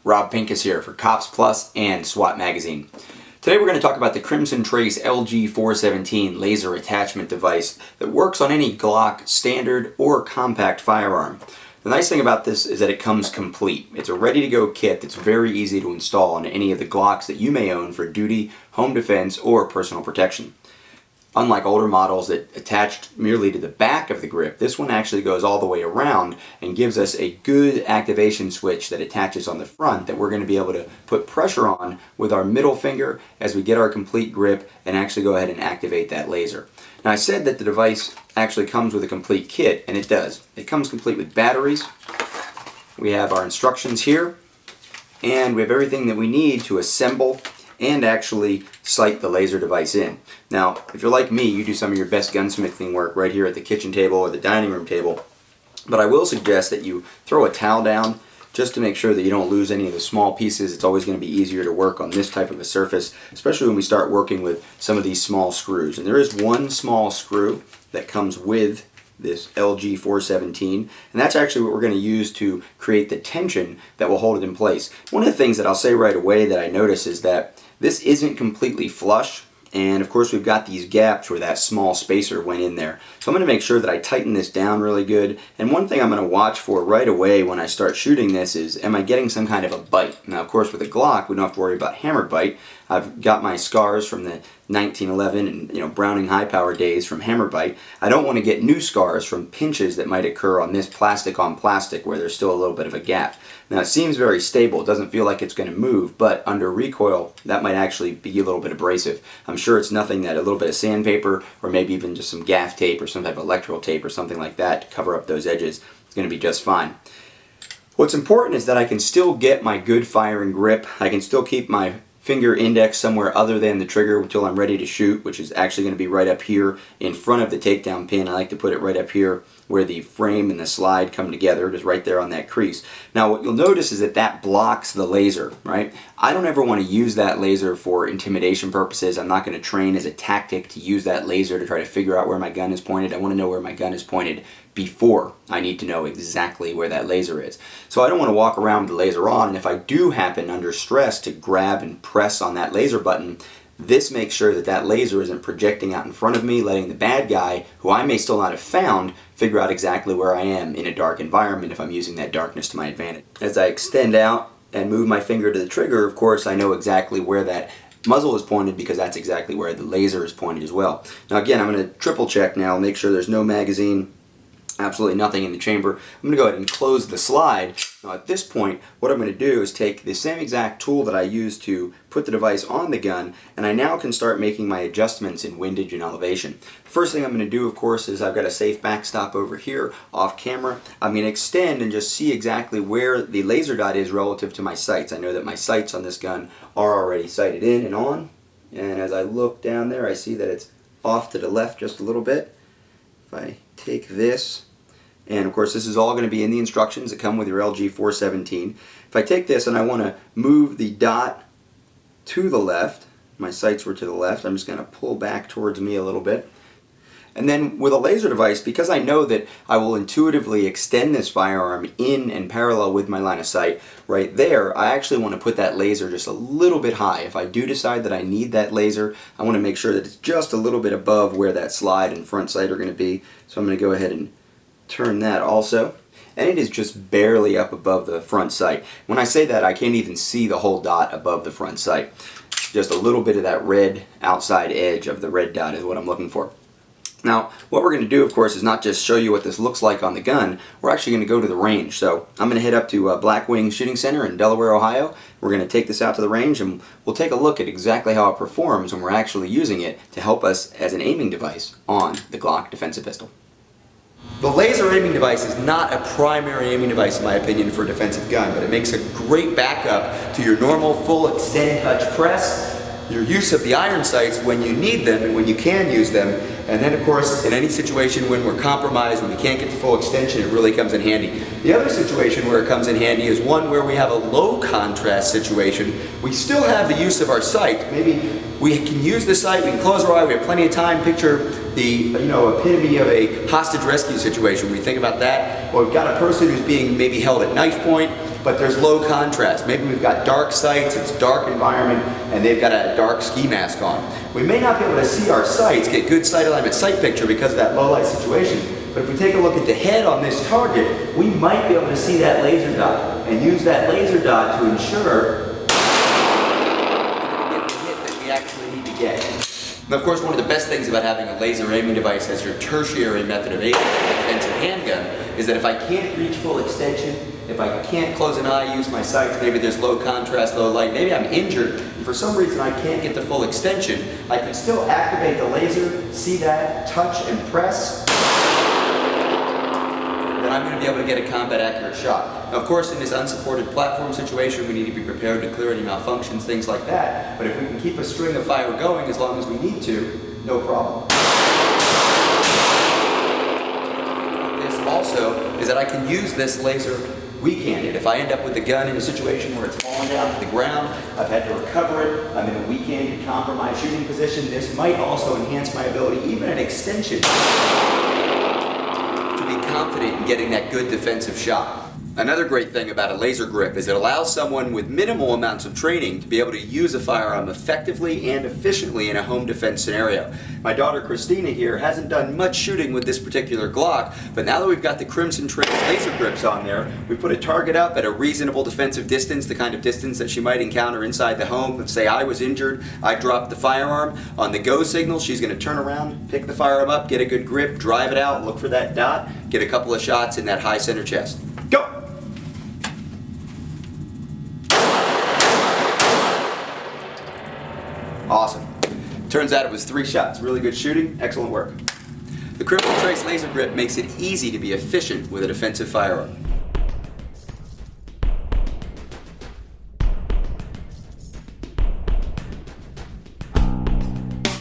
Rob Pincus here for Cops Plus and SWAT Magazine. Today we're going to talk about the Crimson Trace LG-417 laser attachment device that works on any Glock standard or compact firearm. The nice thing about this is that it comes complete. It's a ready-to-go kit that's very easy to install on any of the Glocks that you may own for duty, home defense, or personal protection. Unlike older models that attached merely to the back of the grip, this one actually goes all the way around and gives us a good activation switch that attaches on the front that we're going to be able to put pressure on with our middle finger as we get our complete grip and actually go ahead and activate that laser. Now I said that the device actually comes with a complete kit, and it does. It comes complete with batteries. We have our instructions here, and we have everything that we need to assemble and actually sight the laser device in. Now, if you're like me, you do some of your best gunsmithing work right here at the kitchen table or the dining room table, but I will suggest that you throw a towel down just to make sure that you don't lose any of the small pieces. It's always going to be easier to work on this type of a surface, especially when we start working with some of these small screws. And there is one small screw that comes with this LG-417, and that's actually what we're going to use to create the tension that will hold it in place. One of the things that I'll say right away that I notice is that this isn't completely flush, and of course we've got these gaps where that small spacer went in there. So I'm going to make sure that I tighten this down really good, and one thing I'm going to watch for right away when I start shooting this is, am I getting some kind of a bite? Now of course with a Glock we don't have to worry about hammer bite. I've got my scars from the 1911 and Browning high power days from hammer bite. I don't want to get new scars from pinches that might occur on this plastic on plastic where there's still a little bit of a gap. Now it seems very stable, it doesn't feel like it's going to move, but under recoil that might actually be a little bit abrasive. I'm sure it's nothing that a little bit of sandpaper or maybe even just some gaff tape or some type of electrical tape or something like that to cover up those edges is going to be just fine. What's important is that I can still get my good firing grip. I can still keep my finger index somewhere other than the trigger until I'm ready to shoot, which is actually going to be right up here in front of the takedown pin. I like to put it right up here where the frame and the slide come together, just right there on that crease. Now what you'll notice is that that blocks the laser, right? I don't ever want to use that laser for intimidation purposes. I'm not going to train as a tactic to use that laser to try to figure out where my gun is pointed. I want to know where my gun is pointed before I need to know exactly where that laser is. So I don't want to walk around with the laser on, and if I do happen under stress to grab and press on that laser button, this makes sure that that laser isn't projecting out in front of me, letting the bad guy, who I may still not have found, figure out exactly where I am in a dark environment if I'm using that darkness to my advantage. As I extend out and move my finger to the trigger, of course I know exactly where that muzzle is pointed because that's exactly where the laser is pointed as well. Now again, I'm going to triple check now, make sure there's no magazine, absolutely nothing in the chamber. I'm going to go ahead and close the slide. Now at this point, what I'm going to do is take the same exact tool that I used to put the device on the gun, and I now can start making my adjustments in windage and elevation. The first thing I'm going to do, of course, is I've got a safe backstop over here off camera. I'm going to extend and just see exactly where the laser dot is relative to my sights. I know that my sights on this gun are already sighted in and on, and as I look down there I see that it's off to the left just a little bit. If I take this, and of course this is all going to be in the instructions that come with your LG-417. If I take this and I want to move the dot to the left, my sights were to the left, I'm just going to pull back towards me a little bit. And then with a laser device, because I know that I will intuitively extend this firearm in and parallel with my line of sight, right there, I actually want to put that laser just a little bit high. If I do decide that I need that laser, I want to make sure that it's just a little bit above where that slide and front sight are going to be. So I'm going to go ahead and turn that also, and it is just barely up above the front sight. When I say that, I can't even see the whole dot above the front sight. Just a little bit of that red outside edge of the red dot is what I'm looking for. Now, what we're going to do, of course, is not just show you what this looks like on the gun, we're actually going to go to the range. So I'm going to head up to Blackwing Shooting Center in Delaware, Ohio. We're going to take this out to the range and we'll take a look at exactly how it performs when we're actually using it to help us as an aiming device on the Glock defensive pistol. The laser aiming device is not a primary aiming device in my opinion for a defensive gun, but it makes a great backup to your normal full extend touch press, your use of the iron sights when you need them and when you can use them, and then of course in any situation when we're compromised, when we can't get the full extension, it really comes in handy. The other situation where it comes in handy is one where we have a low contrast situation. We still have the use of our sight. Maybe we can use the sight, we can close our eye, we have plenty of time. Picture the epitome of a hostage rescue situation. When you think about that, well, we've got a person who's being maybe held at knife point, but there's low contrast. Maybe we've got dark sights, it's a dark environment, and they've got a dark ski mask on. We may not be able to see our sights, get good sight alignment, sight picture because of that low light situation, but if we take a look at the head on this target, we might be able to see that laser dot and use that laser dot to ensure we get the hit that we actually need to get. And of course, one of the best things about having a laser aiming device as your tertiary method of aiming a defensive handgun is that if I can't reach full extension, if I can't close an eye, use my sights, maybe there's low contrast, low light, maybe I'm injured, and for some reason I can't get the full extension, I can still activate the laser, see that, touch and press, then I'm going to be able to get a combat accurate shot. Now, of course, in this unsupported platform situation, we need to be prepared to clear any malfunctions, things like that, but if we can keep a string of fire going as long as we need to, no problem. This also is that I can use this laser weak-handed. If I end up with the gun in a situation where it's fallen down to the ground, I've had to recover it, I'm in a weak-handed, compromised shooting position, this might also enhance my ability, even at extension, to be confident in getting that good defensive shot. Another great thing about a laser grip is it allows someone with minimal amounts of training to be able to use a firearm effectively and efficiently in a home defense scenario. My daughter Christina here hasn't done much shooting with this particular Glock, but now that we've got the Crimson Trace laser grips on there, we put a target up at a reasonable defensive distance, the kind of distance that she might encounter inside the home. Let's say I was injured, I dropped the firearm. On the go signal, she's going to turn around, pick the firearm up, get a good grip, drive it out, look for that dot, get a couple of shots in that high center chest. Go! Awesome. Turns out it was 3 shots. Really good shooting. Excellent work. The Crimson Trace laser grip makes it easy to be efficient with a defensive firearm.